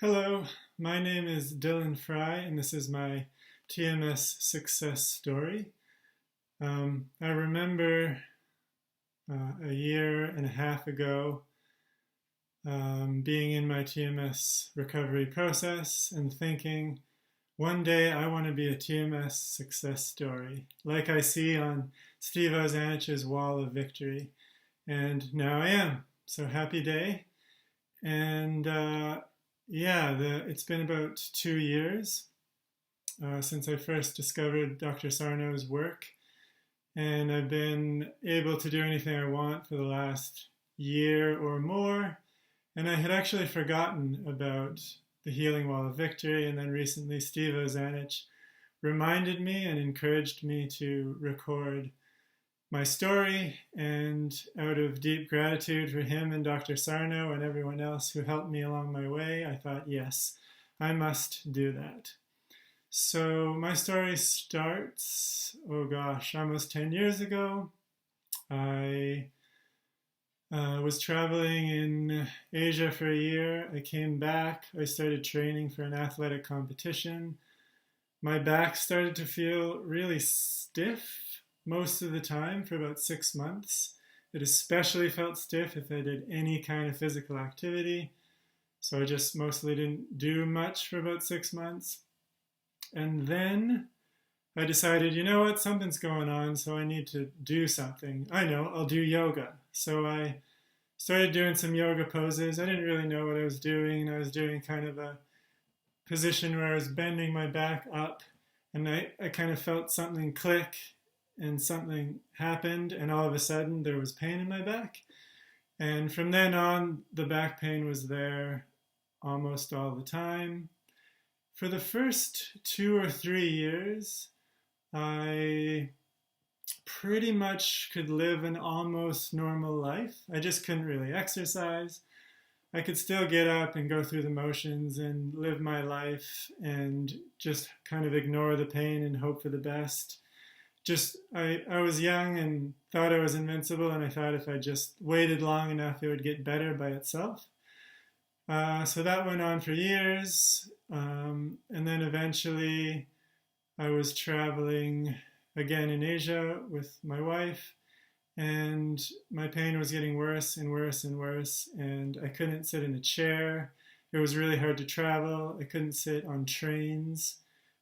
Hello, my name is Dylan Fry, and this is my TMS success story. I remember a year and a half ago being in my TMS recovery process and thinking, one day I want to be a TMS success story, like I see on Steve Ozanich's wall of victory. And now I am. So happy day. And it's been about 2 years since I first discovered Dr. Sarno's work, and I've been able to do anything I want for the last year or more, and I had actually forgotten about the healing wall of victory, and then recently Steve Ozanich reminded me and encouraged me to record my story, and out of deep gratitude for him and Dr. Sarno and everyone else who helped me along my way, I thought, yes, I must do that. So my story starts, almost 10 years ago. I was traveling in Asia for a year. I came back. I started training for an athletic competition. My back started to feel really stiff most of the time for about 6 months. It especially felt stiff if I did any kind of physical activity. So I just mostly didn't do much for about 6 months. And then I decided, you know what, something's going on, so I need to do something. I know, I'll do yoga. So I started doing some yoga poses. I didn't really know what I was doing. I was doing kind of a position where I was bending my back up, and I kind of felt something click, and something happened, and all of a sudden there was pain in my back. And from then on, the back pain was there almost all the time. For the first 2 or 3 years, I pretty much could live an almost normal life. I just couldn't really exercise. I could still get up and go through the motions and live my life and just kind of ignore the pain and hope for the best. I was young and thought I was invincible, and I thought if I just waited long enough, it would get better by itself. So that went on for years, and then eventually I was traveling again in Asia with my wife, and my pain was getting worse and worse and worse, and I couldn't sit in a chair. It was really hard to travel. I couldn't sit on trains.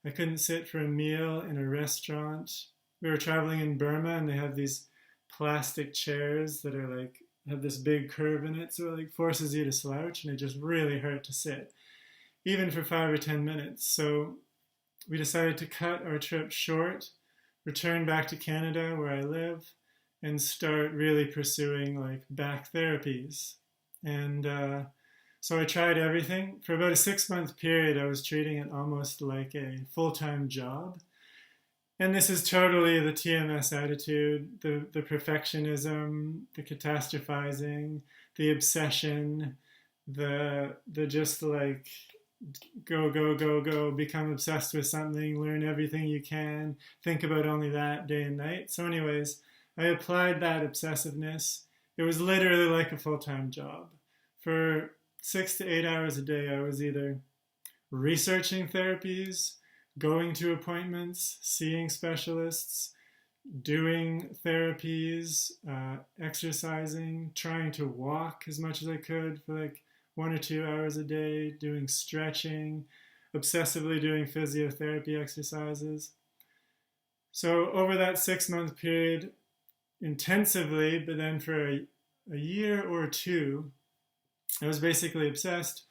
I couldn't sit for a meal in a restaurant. We were traveling in Burma, and they have these plastic chairs that are have this big curve in it, so it forces you to slouch, and it just really hurt to sit, even for 5 or 10 minutes. So we decided to cut our trip short, return back to Canada where I live, and start really pursuing back therapies. And so I tried everything. For about a 6-month period, I was treating it almost like a full-time job. And this is totally the TMS attitude, the perfectionism, the catastrophizing, the obsession, the just go, become obsessed with something, learn everything you can, think about only that day and night. So anyways, I applied that obsessiveness. It was literally like a full-time job. For 6 to 8 hours a day, I was either researching therapies, going to appointments, seeing specialists, doing therapies, exercising, trying to walk as much as I could for 1 or 2 hours a day, doing stretching, obsessively doing physiotherapy exercises. So over that 6-month period, intensively, but then for a year or two, I was basically obsessed.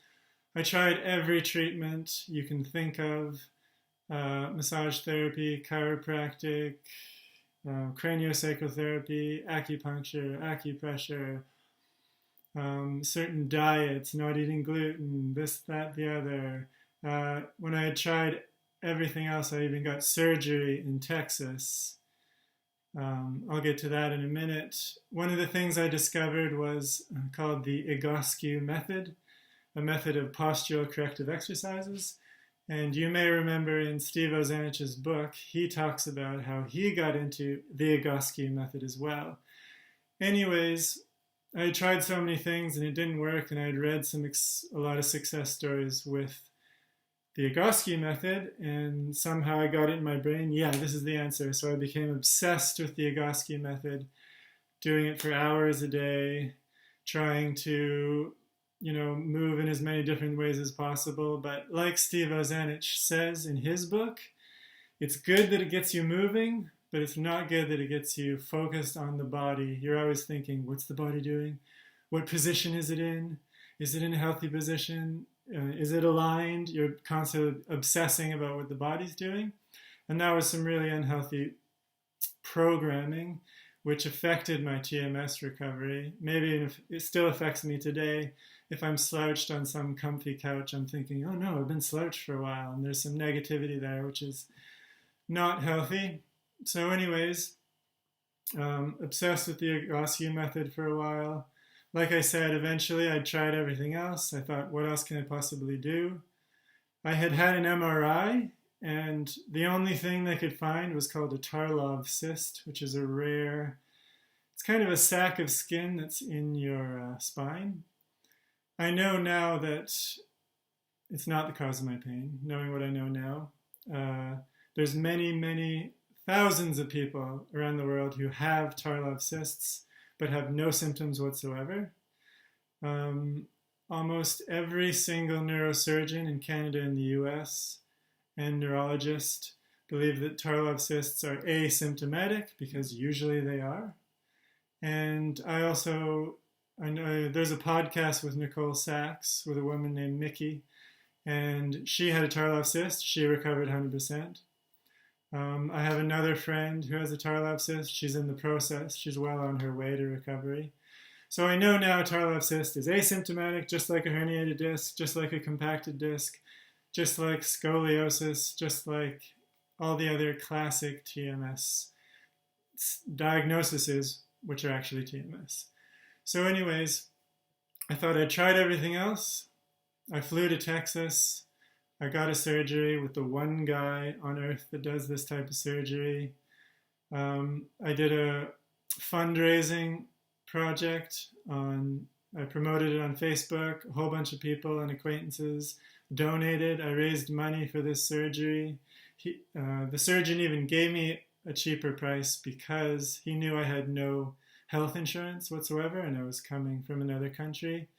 I tried every treatment you can think of. Massage therapy, chiropractic, craniosacral acupuncture, acupressure, certain diets, not eating gluten, this, that, the other. When I had tried everything else, I even got surgery in Texas. I'll get to that in a minute. One of the things I discovered was called the Egoscue method, a method of postural corrective exercises. And you may remember in Steve Ozanich's book, he talks about how he got into the Egoscue method as well. Anyways, I tried so many things and it didn't work, and I'd read a lot of success stories with the Vygotsky method, and somehow I got it in my brain, yeah, this is the answer. So I became obsessed with the Vygotsky method, doing it for hours a day, trying to, move in as many different ways as possible. But like Steve Ozanich says in his book, it's good that it gets you moving, but it's not good that it gets you focused on the body. You're always thinking, what's the body doing? What position is it in? Is it in a healthy position? Is it aligned? You're constantly obsessing about what the body's doing. And that was some really unhealthy programming, which affected my TMS recovery. Maybe it still affects me today. If I'm slouched on some comfy couch, I'm thinking, oh no, I've been slouched for a while. And there's some negativity there, which is not healthy. So anyways, obsessed with the Vygotsky method for a while. Like I said, eventually I tried everything else. I thought, what else can I possibly do? I had an MRI, and the only thing they could find was called a Tarlov cyst, which is it's kind of a sac of skin that's in your spine. I know now that it's not the cause of my pain, knowing what I know now. There's many, many thousands of people around the world who have Tarlov cysts but have no symptoms whatsoever. Almost every single neurosurgeon in Canada and the US and neurologist believe that Tarlov cysts are asymptomatic, because usually they are. And I know there's a podcast with Nicole Sachs with a woman named Mickey, and she had a Tarlov cyst. She recovered 100%. I have another friend who has a Tarlov cyst. She's in the process. She's well on her way to recovery. So I know now Tarlov cyst is asymptomatic, just like a herniated disc, just like a compacted disc, just like scoliosis, just like all the other classic TMS diagnoses, which are actually TMS. So anyways, I thought I'd tried everything else. I flew to Texas. I got a surgery with the one guy on earth that does this type of surgery. I did a fundraising project I promoted it on Facebook. A whole bunch of people and acquaintances donated. I raised money for this surgery. The surgeon even gave me a cheaper price because he knew I had no health insurance whatsoever and I was coming from another country.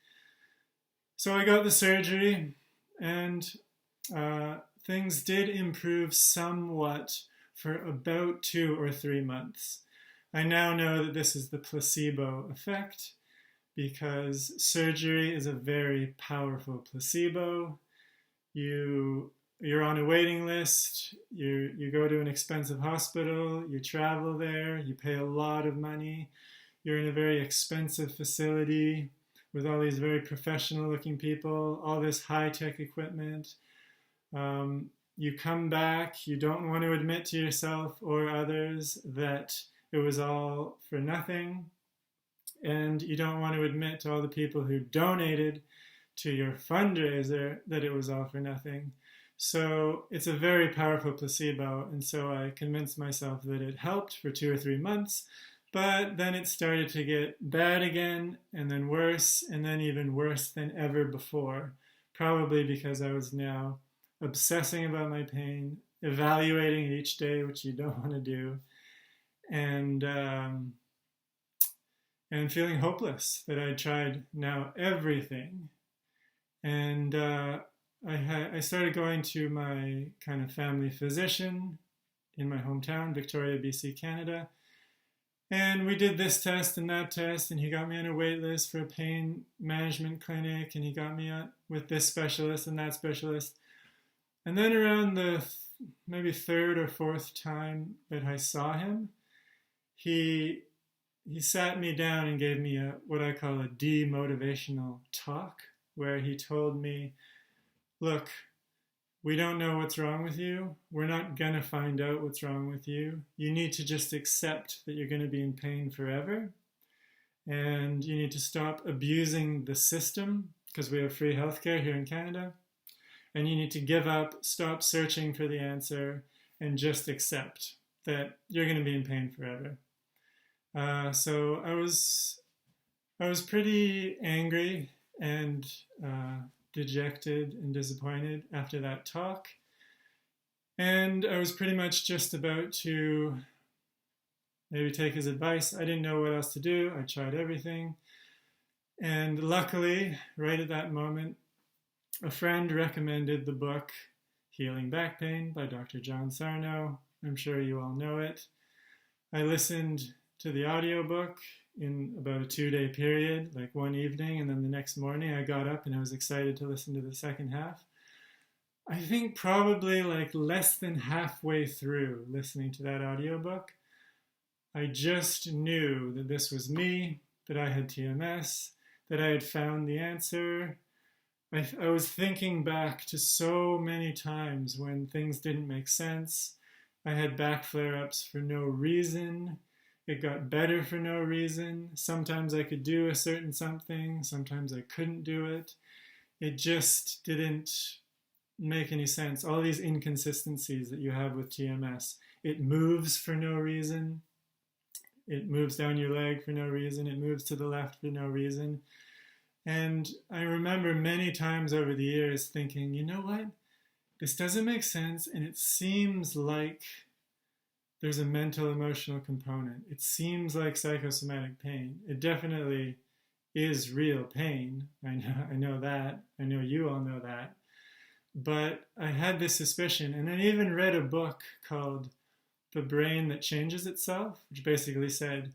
So I got the surgery, and things did improve somewhat for about 2 or 3 months. I now know that this is the placebo effect, because surgery is a very powerful placebo. You're on a waiting list, you go to an expensive hospital, you travel there, you pay a lot of money, you're in a very expensive facility with all these very professional looking people, all this high-tech equipment. You come back, you don't want to admit to yourself or others that it was all for nothing, and you don't want to admit to all the people who donated to your fundraiser that it was all for nothing. So it's a very powerful placebo, and so I convinced myself that it helped for 2 or 3 months, but then it started to get bad again, and then worse, and then even worse than ever before, probably because I was now obsessing about my pain, evaluating it each day, which you don't want to do, and feeling hopeless that I tried now everything. And I started going to my kind of family physician in my hometown, Victoria, BC, Canada. And we did this test and that test, and he got me on a wait list for a pain management clinic, and he got me with this specialist and that specialist. And then around the maybe 3rd or 4th time that I saw him, he sat me down and gave me what I call a demotivational talk, where he told me, look, we don't know what's wrong with you. We're not going to find out what's wrong with you. You need to just accept that you're going to be in pain forever. And you need to stop abusing the system, because we have free healthcare here in Canada. And you need to give up, stop searching for the answer, and just accept that you're going to be in pain forever. So I was I was pretty angry and dejected and disappointed after that talk. And I was pretty much just about to maybe take his advice. I didn't know what else to do. I tried everything. And luckily, right at that moment, a friend recommended the book Healing Back Pain by Dr. John Sarno. I'm sure you all know it. I listened to the audiobook in about a 2-day period, like one evening, and then the next morning I got up and I was excited to listen to the second half. I think probably like less than halfway through listening to that audiobook, I just knew that this was me, that I had TMS, that I had found the answer. I was thinking back to so many times when things didn't make sense. I had back flare-ups for no reason. It got better for no reason. Sometimes I could do a certain something. Sometimes I couldn't do it. It just didn't make any sense. All these inconsistencies that you have with TMS. It moves for no reason. It moves down your leg for no reason. It moves to the left for no reason. And I remember many times over the years thinking, you know what? This doesn't make sense, and it seems like there's a mental emotional component. It seems like psychosomatic pain. It definitely is real pain. I know that. I know you all know that. But I had this suspicion, and I even read a book called The Brain That Changes Itself, which basically said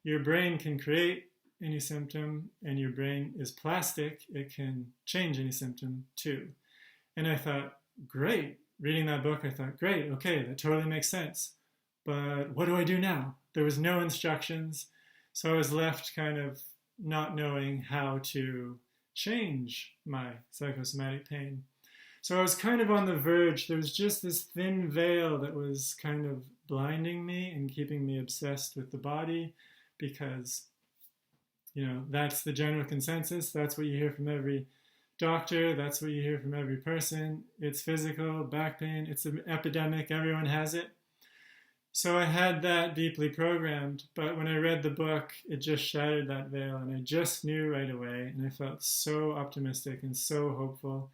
your brain can create any symptom, and your brain is plastic. It can change any symptom too. And I thought, great. Reading that book, I thought, great, okay, that totally makes sense. But what do I do now? There was no instructions, so I was left kind of not knowing how to change my psychosomatic pain. So I was kind of on the verge. There was just this thin veil that was kind of blinding me and keeping me obsessed with the body because, you know, that's the general consensus. That's what you hear from every doctor. That's what you hear from every person. It's physical, back pain. It's an epidemic. Everyone has it. So I had that deeply programmed, but when I read the book, it just shattered that veil, and I just knew right away, and I felt so optimistic and so hopeful.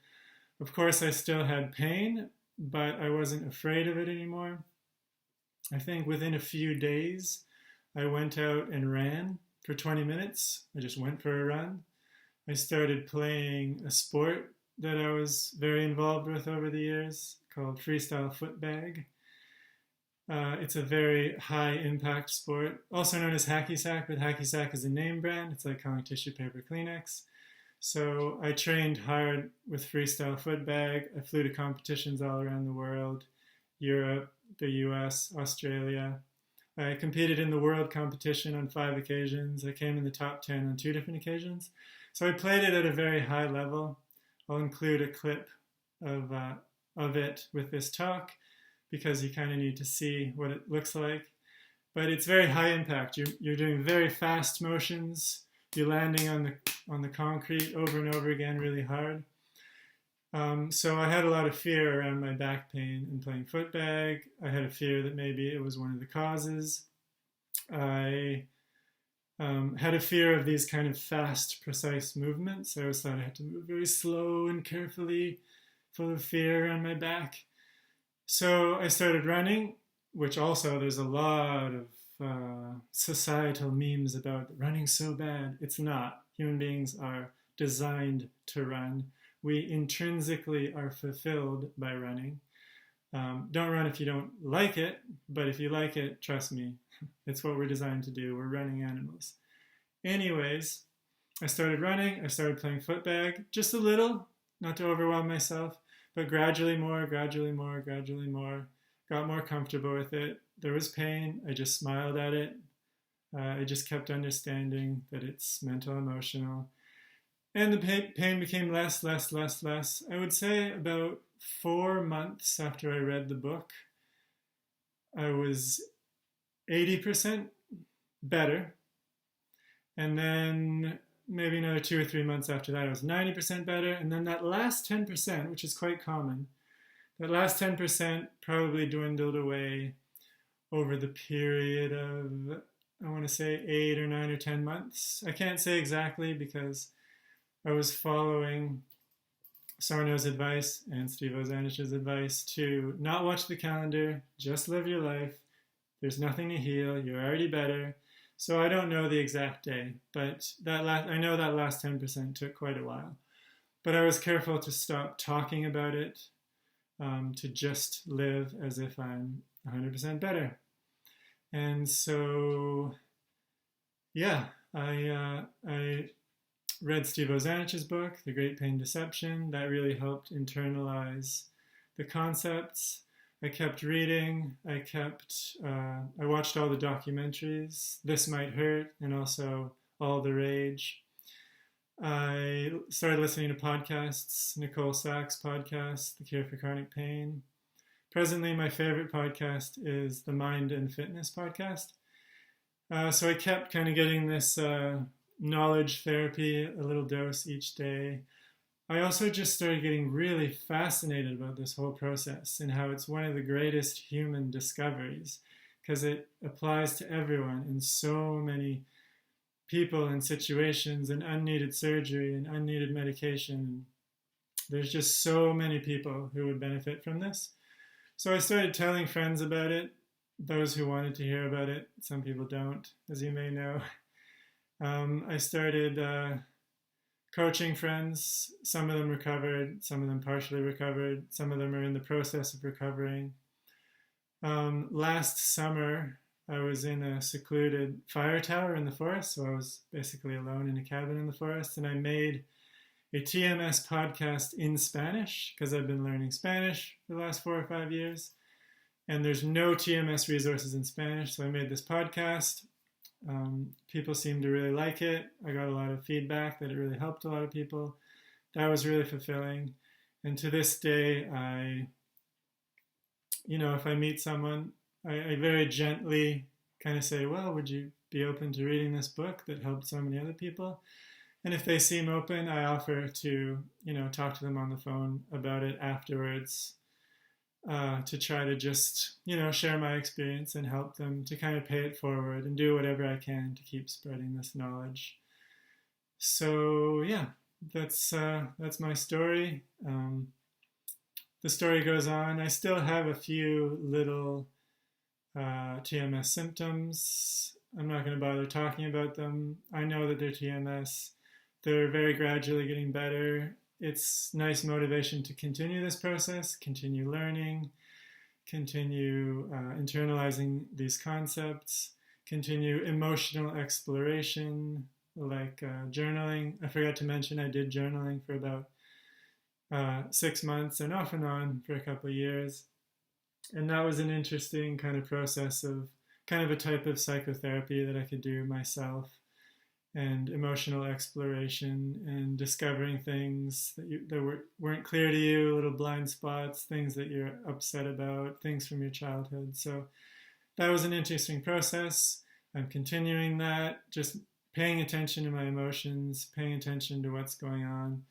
Of course, I still had pain, but I wasn't afraid of it anymore. I think within a few days, I went out and ran for 20 minutes. I just went for a run. I started playing a sport that I was very involved with over the years called freestyle footbag. It's a very high impact sport, also known as hacky sack, but hacky sack is a name brand. It's like calling tissue paper Kleenex. So I trained hard with freestyle footbag. I flew to competitions all around the world, Europe, the US, Australia. I competed in the world competition on 5 occasions. I came in the top 10 on 2 different occasions. So I played it at a very high level. I'll include a clip of it with this talk because you kind of need to see what it looks like. But it's very high impact. You're doing very fast motions. You're landing on the concrete over and over again really hard. So I had a lot of fear around my back pain and playing footbag. I had a fear that maybe it was one of the causes. I had a fear of these kind of fast, precise movements. I always thought I had to move very slow and carefully, full of fear on my back. So I started running, which also there's a lot of societal memes about running so bad. It's not. Human beings are designed to run. We intrinsically are fulfilled by running. Don't run if you don't like it, but if you like it, trust me, it's what we're designed to do. We're running animals. Anyways, I started running. I started playing footbag, just a little, not to overwhelm myself, but gradually more. Got more comfortable with it. There was pain. I just smiled at it. I just kept understanding that it's mental, emotional. And the pain became less. I would say about 4 months after I read the book, I was 80% better. And then maybe another 2 or 3 months after that, I was 90% better. And then that last 10%, which is quite common, that last 10% probably dwindled away over the period of I want to say 8 or 9 or 10 months. I can't say exactly because I was following Sarno's advice and Steve Ozanich's advice to not watch the calendar, just live your life. There's nothing to heal. You're already better. So I don't know the exact day, but I know that last 10% took quite a while. But I was careful to stop talking about it, to just live as if I'm 100% better. And so, yeah, I read Steve Ozanich's book, The Great Pain Deception. That really helped internalize the concepts. I kept reading. I watched all the documentaries, This Might Hurt, and also All the Rage. I started listening to podcasts, Nicole Sachs' podcast, The Cure for Chronic Pain. Presently, my favorite podcast is the Mind and Fitness podcast. So I kept kind of getting this knowledge therapy, a little dose each day. I also just started getting really fascinated about this whole process and how it's one of the greatest human discoveries because it applies to everyone in so many people and situations, and unneeded surgery and unneeded medication. There's just so many people who would benefit from this. So I started telling friends about it, those who wanted to hear about it. Some people don't, as you may know. I started coaching friends. Some of them recovered, some of them partially recovered, some of them are in the process of recovering. Last summer, I was in a secluded fire tower in the forest, so I was basically alone in a cabin in the forest, and I made a TMS podcast in Spanish because I've been learning Spanish for the last 4 or 5 years, and there's no TMS resources in Spanish, so I made this podcast. People seemed to really like it. I got a lot of feedback that it really helped a lot of people. That was really fulfilling, and to this day, if I meet someone, I very gently kind of say, well, would you be open to reading this book that helped so many other people? And if they seem open, I offer to, talk to them on the phone about it afterwards, to try to just, share my experience and help them to kind of pay it forward and do whatever I can to keep spreading this knowledge. So, yeah, that's my story. The story goes on. I still have a few little TMS symptoms. I'm not going to bother talking about them. I know that they're TMS. They're very gradually getting better. It's nice motivation to continue this process, continue learning, continue internalizing these concepts, continue emotional exploration, like journaling. I forgot to mention I did journaling for about 6 months and off and on for a couple of years. And that was an interesting kind of process of kind of a type of psychotherapy that I could do myself, and emotional exploration and discovering things that weren't clear to you, little blind spots, things that you're upset about, things from your childhood. So that was an interesting process. I'm continuing that, just paying attention to my emotions, paying attention to what's going on,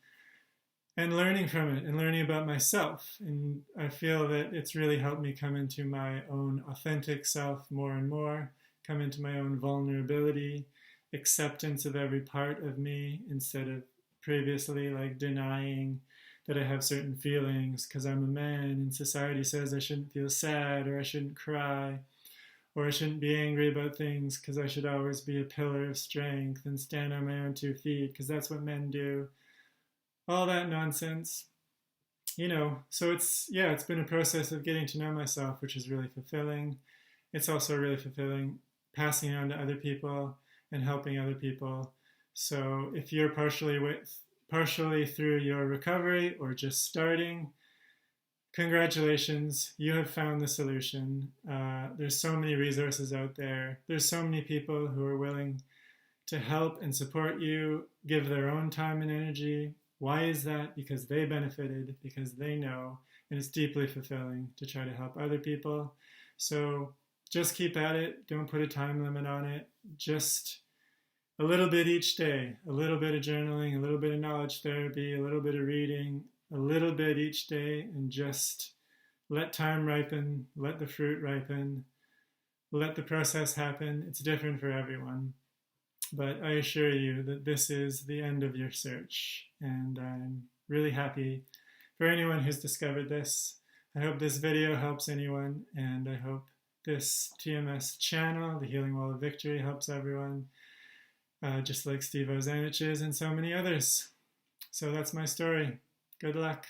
and learning from it and learning about myself. And I feel that it's really helped me come into my own authentic self more and more, come into my own vulnerability, acceptance of every part of me, instead of previously like denying that I have certain feelings because I'm a man and society says I shouldn't feel sad or I shouldn't cry or I shouldn't be angry about things because I should always be a pillar of strength and stand on my own 2 feet because that's what men do. All that nonsense, so it's been a process of getting to know myself, which is really fulfilling. It's also really fulfilling passing on to other people and helping other people. So if you're partially through your recovery or just starting, congratulations, you have found the solution. There's so many resources out there. There's so many people who are willing to help and support you, give their own time and energy. Why is that? Because they benefited, because they know, and it's deeply fulfilling to try to help other people. So just keep at it. Don't put a time limit on it. Just a little bit each day, a little bit of journaling, a little bit of knowledge therapy, a little bit of reading, a little bit each day, and just let time ripen, let the fruit ripen. let the process happen. It's different for everyone. But I assure you that this is the end of your search. And I'm really happy for anyone who's discovered this. I hope this video helps anyone, and I hope this TMS channel, the Healing Wall of Victory, helps everyone, just like Steve Ozanich's and so many others. So that's my story. Good luck.